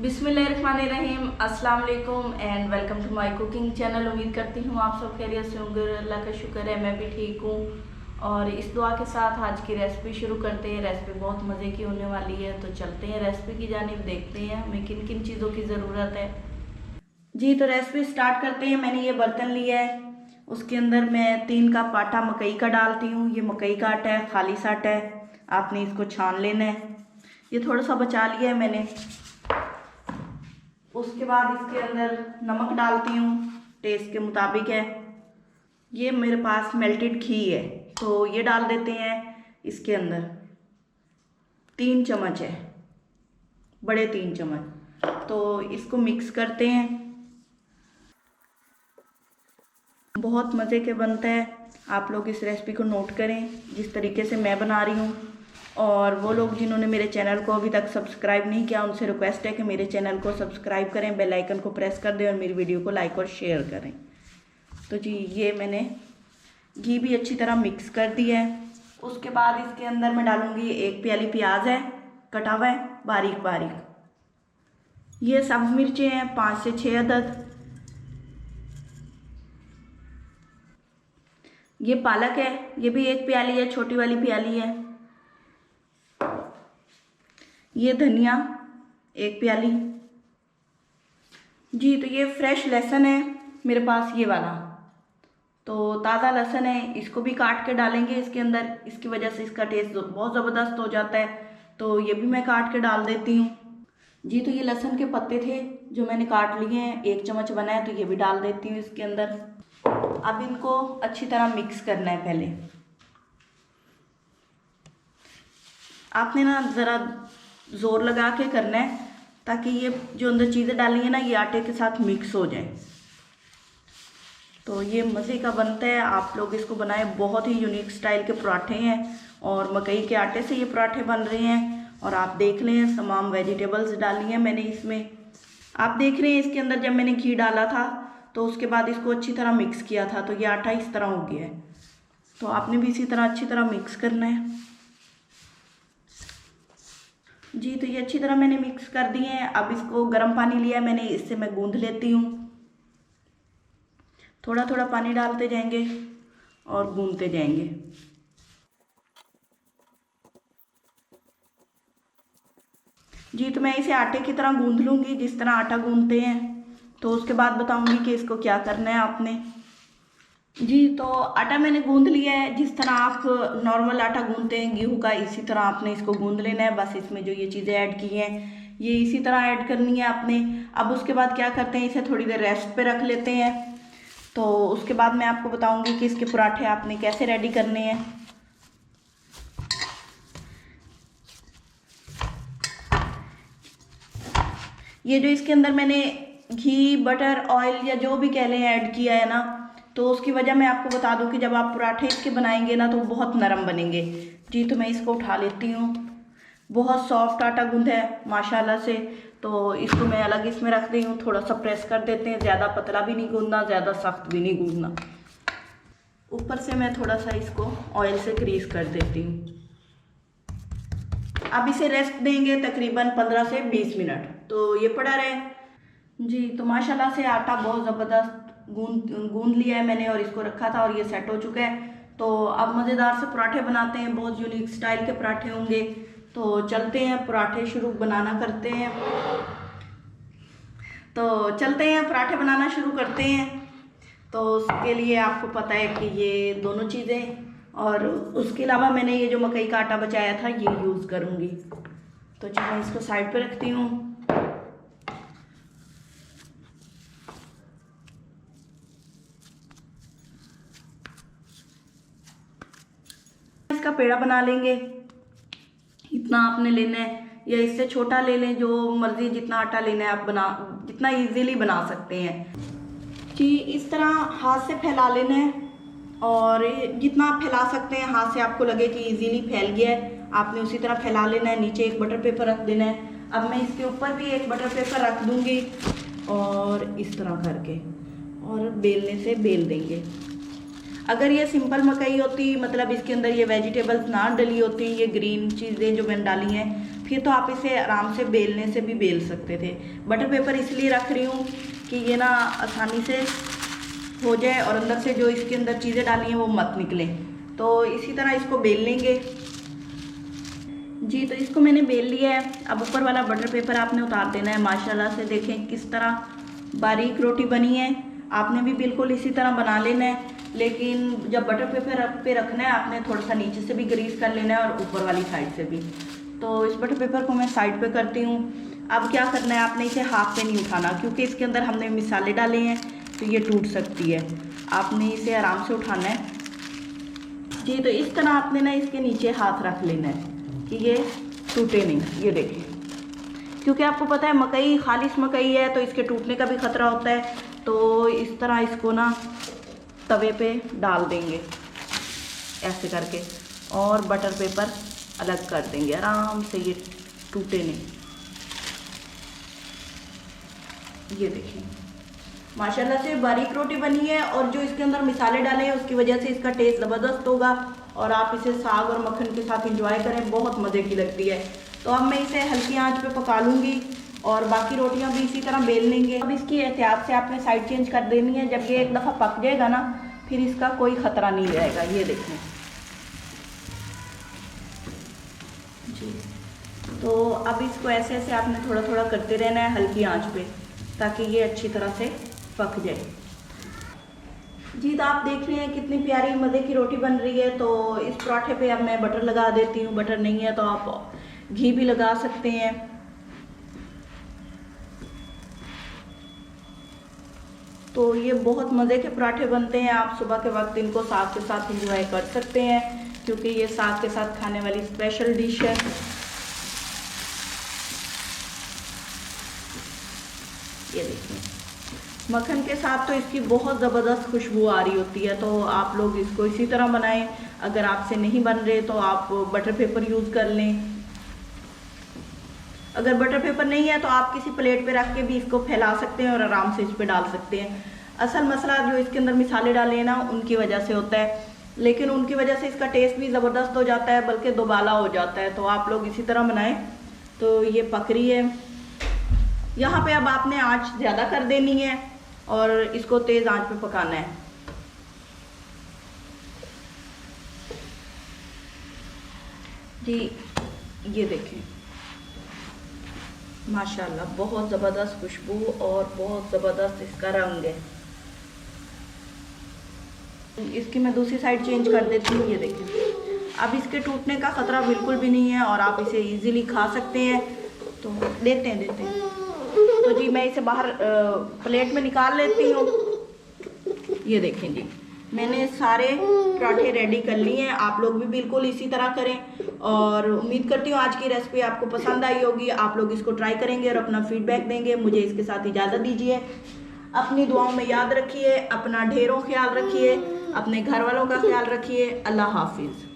बिस्मिल्लाहिर्रहमानिर्रहीम, अस्सलाम वालेकुम and welcome to my cooking channel. उम्मीद करती हूँ आप सब खैरियत से होंगे। अल्लाह का शुक्र है मैं भी ठीक हूँ। और इस दुआ के साथ आज की रेसिपी शुरू करते हैं। रेसिपी बहुत मज़े की होने वाली है, तो चलते हैं रेसिपी की जानिब, देखते हैं हमें किन किन चीज़ों की ज़रूरत है। जी तो रेसिपी स्टार्ट करते हैं। मैंने ये बर्तन लिया है, उसके अंदर मैं 3 कप आटा मकई का डालती हूँ। ये मकई का आटा है, खालिस आटा है, आपने इसको छान लेना है। ये थोड़ा सा बचा लिया है मैंने। उसके बाद इसके अंदर नमक डालती हूँ, टेस्ट के मुताबिक है। ये मेरे पास मेल्टेड घी है, तो ये डाल देते हैं इसके अंदर। 3 चम्मच है, बड़े 3 चम्मच। तो इसको मिक्स करते हैं। बहुत मज़े के बनता है। आप लोग इस रेसिपी को नोट करें जिस तरीके से मैं बना रही हूँ। और वो लोग जिन्होंने मेरे चैनल को अभी तक सब्सक्राइब नहीं किया, उनसे रिक्वेस्ट है कि मेरे चैनल को सब्सक्राइब करें, बेल आइकन को प्रेस कर दें और मेरी वीडियो को लाइक और शेयर करें। तो जी ये मैंने घी भी अच्छी तरह मिक्स कर दिया है। उसके बाद इसके अंदर मैं डालूँगी 1 प्याली प्याज है, कटा हुआ है बारीक बारीक। ये सब्ज़ मिर्चें हैं 5 से 6 अदद। ये पालक है, ये भी 1 प्याली है, छोटी वाली प्याली है। ये धनिया 1 प्याली। जी तो ये फ्रेश लहसुन है मेरे पास, ये वाला, तो ताज़ा लहसुन है, इसको भी काट के डालेंगे इसके अंदर। इसकी वजह से इसका टेस्ट बहुत ज़बरदस्त हो जाता है, तो ये भी मैं काट के डाल देती हूँ। जी तो ये लहसुन के पत्ते थे जो मैंने काट लिए हैं, 1 चम्मच बना है, तो ये भी डाल देती हूँ इसके अंदर। अब इनको अच्छी तरह मिक्स करना है। पहले आपने ना ज़रा ज़ोर लगा के करना है, ताकि ये जो अंदर चीज़ें डाली हैं ना, ये आटे के साथ मिक्स हो जाए। तो ये मज़े का बनता है, आप लोग इसको बनाएं। बहुत ही यूनिक स्टाइल के पराठे हैं और मकई के आटे से ये पराठे बन रहे हैं। और आप देख लें, तमाम वेजिटेबल्स डाली हैं मैंने इसमें। आप देख रहे हैं इसके अंदर जब मैंने घी डाला था तो उसके बाद इसको अच्छी तरह मिक्स किया था, तो ये आटा इस तरह हो गया है। तो आपने भी इसी तरह अच्छी तरह मिक्स करना है। जी तो ये अच्छी तरह मैंने मिक्स कर दिए हैं। अब इसको गर्म पानी लिया है मैंने, इससे मैं गूंद लेती हूँ। थोड़ा थोड़ा पानी डालते जाएंगे और गूंदते जाएंगे। जी तो मैं इसे आटे की तरह गूंद लूँगी, जिस तरह आटा गूंदते हैं। तो उसके बाद बताऊँगी कि इसको क्या करना है आपने। जी तो आटा मैंने गूंद लिया है, जिस तरह आप नॉर्मल आटा गूंदते हैं गेहूं का, इसी तरह आपने इसको गूंद लेना है। बस इसमें जो ये चीज़ें ऐड की हैं ये इसी तरह ऐड करनी है आपने। अब उसके बाद क्या करते हैं, इसे थोड़ी देर रेस्ट पे रख लेते हैं। तो उसके बाद मैं आपको बताऊंगी कि इसके पराठे आपने कैसे रेडी करने हैं। ये जो इसके अंदर मैंने घी, बटर, ऑयल या जो भी कह लें ऐड किया है ना, तो उसकी वजह मैं आपको बता दूं कि जब आप पराठे इसके बनाएंगे ना तो बहुत नरम बनेंगे। जी तो मैं इसको उठा लेती हूँ। बहुत सॉफ्ट आटा गूंदा है माशाल्लाह से। तो इसको मैं अलग इसमें रख दी हूँ। थोड़ा सा प्रेस कर देते हैं, ज़्यादा पतला भी नहीं गूंदना, ज़्यादा सख्त भी नहीं गूंदना। ऊपर से मैं थोड़ा सा इसको ऑयल से ग्रीस कर देती हूँ। अब इसे रेस्ट देंगे तकरीबन 15 से 20 मिनट, तो ये पड़ा रहे। जी तो माशाल्लाह से आटा बहुत ज़बरदस्त गूंद लिया है मैंने और इसको रखा था और ये सेट हो चुका है। तो अब मज़ेदार से पराठे बनाते हैं, बहुत यूनिक स्टाइल के पराठे होंगे। तो चलते हैं पराठे शुरू बनाना करते हैं। तो चलते हैं पराठे बनाना शुरू करते हैं। तो उसके लिए आपको पता है कि ये दोनों चीज़ें, और उसके अलावा मैंने ये जो मकई का आटा बचाया था ये यूज़ करूँगी। तो चलो मैं इसको साइड पे रखती हूँ। इसका पेड़ा बना लेंगे, इतना आपने लेना है, या इससे छोटा ले लें, जो मर्जी जितना आटा लेना है आप बना, जितना इजीली बना सकते हैं। जी इस तरह हाथ से फैला लेना है, और जितना आप फैला सकते हैं हाथ से, आपको लगे कि इजीली फैल गया है, आपने उसी तरह फैला लेना है। नीचे एक बटर पेपर रख देना है। अब मैं इसके ऊपर भी एक बटर पेपर रख दूंगी और इस तरह करके, और बेलने से बेल देंगे। अगर ये सिंपल मकई होती, मतलब इसके अंदर ये वेजिटेबल्स ना डली होती, ये ग्रीन चीज़ें जो मैंने डाली हैं, फिर तो आप इसे आराम से बेलने से भी बेल सकते थे। बटर पेपर इसलिए रख रही हूँ कि ये ना आसानी से हो जाए और अंदर से जो इसके अंदर चीज़ें डाली हैं वो मत निकलें। तो इसी तरह इसको बेल लेंगे। जी, तो इसको मैंने बेल लिया है। अब ऊपर वाला बटर पेपर आपने उतार देना है। माशाल्लाह से देखें किस तरह बारीक रोटी बनी है। आपने भी बिल्कुल इसी तरह बना लेना है, लेकिन जब बटर पेपर पे रखना है आपने थोड़ा सा नीचे से भी ग्रीस कर लेना है और ऊपर वाली साइड से भी। तो इस बटर पेपर को मैं साइड पे करती हूँ। अब क्या करना है, आपने इसे हाथ पे नहीं उठाना, क्योंकि इसके अंदर हमने मिसाले डाले हैं तो ये टूट सकती है। आपने इसे आराम से उठाना है। जी, तो इस तरह आपने ना इसके नीचे हाथ रख लेना है कि ये टूटे नहीं। ये देखिए, क्योंकि आपको पता है मकई खालिश मकई है तो इसके टूटने का भी ख़तरा होता है। तो इस तरह इसको ना तवे पे डाल देंगे ऐसे करके और बटर पेपर अलग कर देंगे आराम से, ये टूटे नहीं। ये देखिए माशाल्लाह से बारीक रोटी बनी है और जो इसके अंदर मिसाले डाले हैं उसकी वजह से इसका टेस्ट ज़बरदस्त होगा और आप इसे साग और मक्खन के साथ एंजॉय करें, बहुत मज़े की लगती है। तो अब मैं इसे हल्की आंच पे पका लूँगी और बाकी रोटियां भी इसी तरह बेल लेंगे। अब इसकी एहतियात से आपने साइड चेंज कर देनी है। जब ये एक दफ़ा पक जाएगा ना फिर इसका कोई ख़तरा नहीं रहेगा। ये देखें जी, तो अब इसको ऐसे ऐसे आपने थोड़ा थोड़ा करते रहना है हल्की आंच पे, ताकि ये अच्छी तरह से पक जाए। जी, तो आप देख रहे हैं कितनी प्यारी मज़े की रोटी बन रही है। तो इस पराठे पे अब मैं बटर लगा देती हूँ। बटर नहीं है तो आप घी भी लगा सकते हैं। तो ये बहुत मज़े के पराठे बनते हैं। आप सुबह के वक्त इनको साग के साथ एंजॉय कर सकते हैं, क्योंकि ये साग के साथ खाने वाली स्पेशल डिश है। ये देखिए, मक्खन के साथ तो इसकी बहुत ज़बरदस्त खुशबू आ रही होती है। तो आप लोग इसको इसी तरह बनाएं। अगर आपसे नहीं बन रहे तो आप बटर पेपर यूज़ कर लें। अगर बटर पेपर नहीं है तो आप किसी प्लेट पे रख के भी इसको फैला सकते हैं और आराम से इस पे डाल सकते हैं। असल मसला जो इसके अंदर मिसाले डाले हैं ना उनकी वजह से होता है, लेकिन उनकी वजह से इसका टेस्ट भी ज़बरदस्त हो जाता है, बल्कि दोबाला हो जाता है। तो आप लोग इसी तरह बनाएं। तो ये पक रही है। यहाँ पे अब आपने आँच ज़्यादा कर देनी है और इसको तेज़ आँच पे पकाना है। जी, ये देखें माशाल्लाह बहुत ज़बरदस्त खुशबू और बहुत ज़बरदस्त इसका रंग है। इसकी मैं दूसरी साइड चेंज कर देती हूँ। ये देखें, अब इसके टूटने का ख़तरा बिल्कुल भी नहीं है और आप इसे इजीली खा सकते हैं। तो देते हैं। तो जी, मैं इसे बाहर प्लेट में निकाल लेती हूँ। ये देखें जी, मैंने सारे पराठे रेडी कर लिए हैं। आप लोग भी बिल्कुल इसी तरह करें और उम्मीद करती हूँ आज की रेसिपी आपको पसंद आई होगी। आप लोग इसको ट्राई करेंगे और अपना फीडबैक देंगे। मुझे इसके साथ इजाज़त दीजिए। अपनी दुआओं में याद रखिए, अपना ढेरों ख्याल रखिए, अपने घर वालों का ख्याल रखिए। अल्लाह हाफिज़।